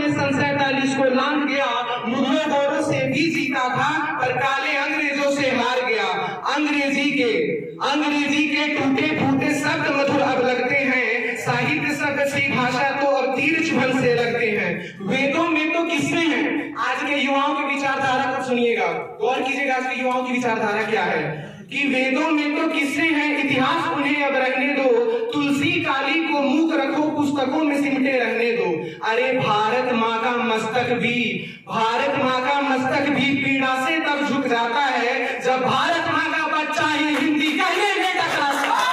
में सन 47 को लांघ गया, मुगलों गोरों से भी जीता था, पर काले अंग्रेजों से हार गया। अंग्रेजी के टूटे फूटे शब्द मधुर अब लगते हैं, साहित्य शब्द से भाषा तो अब तीर चुभन से लगते हैं। वेदों में तो किस्से हैं। आज के युवाओं की विचारधारा को सुनिएगा, गौर कीजिएगा आज के युवाओं की विचारधारा क्या है कि वेदों में तो किस्से हैं, इतिहास उन्हें अब रहने दो, तुलसी काली को मूक रखो, पुस्तकों में सिमटे रहने दो। अरे भारत माँ का मस्तक भी पीड़ा से तब झुक जाता है जब भारत माँ का बच्चा ही हिंदी कहने में टकराता है।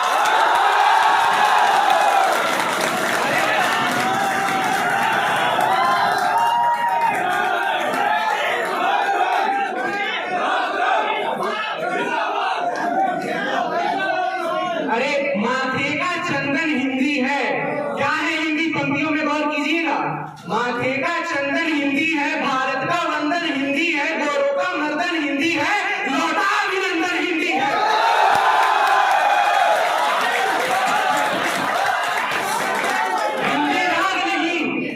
अरे माथे का चंदन हिंदी है, क्या है हिंदी? पंक्तियों में गौर कीजिएगा। माथे का चंदन हिंदी है, भारत का वंदन हिंदी है, गोरों का मर्दन हिंदी है, लौटा अभिनंदन हिंदी है।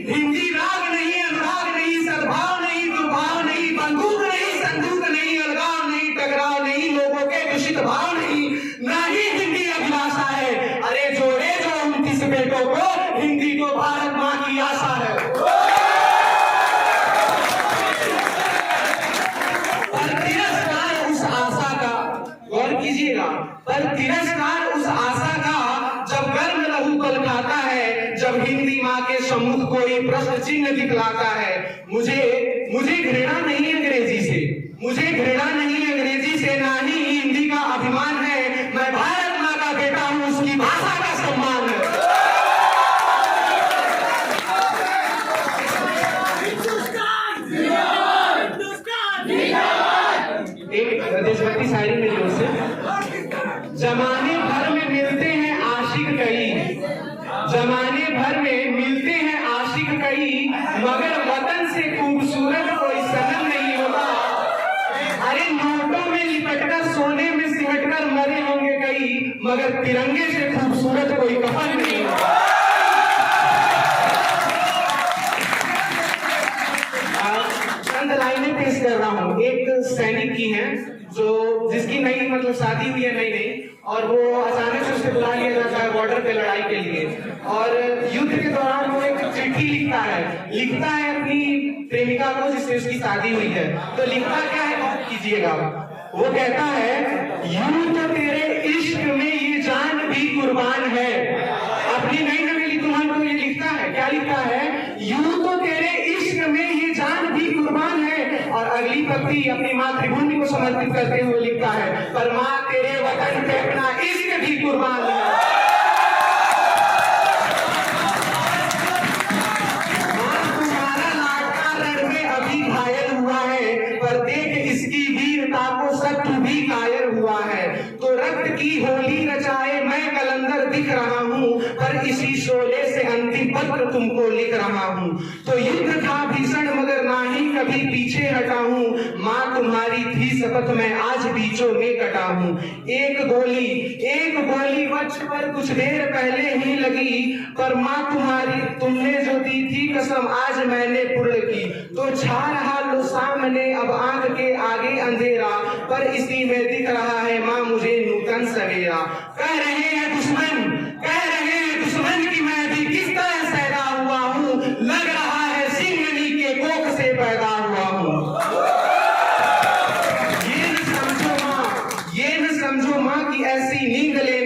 हिंदी राग नहीं, अनुराग नहीं, सद्भाव नहीं, दुर्भाव नहीं, बंदूक नहीं, संदूक नहीं, अलगाव नहीं, टकराव नहीं, लोगों के दूषित भाव नहीं, ना ही हिंदी अभिलाषा है। अरे जोड़े जो 29 बेटों को, हिंदी तो भारत माँ की आशा है। पर तिरस्कार उस आशा का जब गर्म लहू पल खाता है, जब हिंदी माँ के सम्मुख कोई प्रश्न चिन्ह दिखलाता है। मुझे घृणा नहीं अंग्रेजी से, ना ही हिंदी का अभिमान है। मैं भारत माँ का बेटा हूँ, उसकी भाषा का सम्मान है। एक देशभक्ति शायरी में जोर से, जमाने भर में मिलते हैं आशिक कई, मगर वतन से खूबसूरत कोई सनम नहीं होता। अरे नोटों में लिपटकर, सोने में सिमटकर मरे होंगे कई, मगर तिरंगे से खूबसूरत कोई कफन नहीं होता। चंद लाइनें पेश कर रहा हूँ, एक सैनिक की है जिसकी नई शादी हुई है नई, और वो अचानक से उसे बुला लिया जाता है बॉर्डर पे लड़ाई के लिए, और युद्ध के दौरान वो एक चिट्ठी लिखता है अपनी प्रेमिका को जिससे उसकी शादी हुई है। तो लिखता क्या है, नोट कीजिएगा। वो कहता है, यूं तो तेरे इश्क में ये जान भी कुर्बान है। अपनी नई नवेली दुल्हन को ये लिखता है, क्या लिखता है? यूं तो तेरे इश्क में ये जान भी कुर्बान है। और अगली पंक्ति अपनी मातृभूमि को समर्पित करते हुए लिखता है, पर माँ तेरे वतन पे अपना इश्क भी कुर्बान है। माँ तुम्हारा लाडका रण में अभी घायल हुआ है, पर देख इसकी वीरता को शत्रु भी कायर हुआ है। तो रक्त की होली रचाए मैं कलंदर दिख रहा हूँ, पर इसी शोले से अंतिम पत्र तुमको लिख रहा हूँ। तो युद्ध था भीषण मगर ना ही कभी पीछे हटा हूँ, माँ तुम्हारी थी शपथ मैं आज बीचों में कटा हूँ। एक गोली वक्ष पर कुछ देर पहले ही लगी, पर माँ तुमने जो दी थी कसम आज मैंने पूर्ण की। तो छा रहा लो सामने अब आंख के आगे अंधेरा, पर इसी में दिख रहा है माँ मुझे नूतन सवेरा। कह रहे हैं दुश्मन की मैं भी किस तरह पैदा हुआ हूँ, लग रहा है सिंहनी के कोख से पैदा हुआ हूँ। ये न समझो माँ की ऐसी नींद ले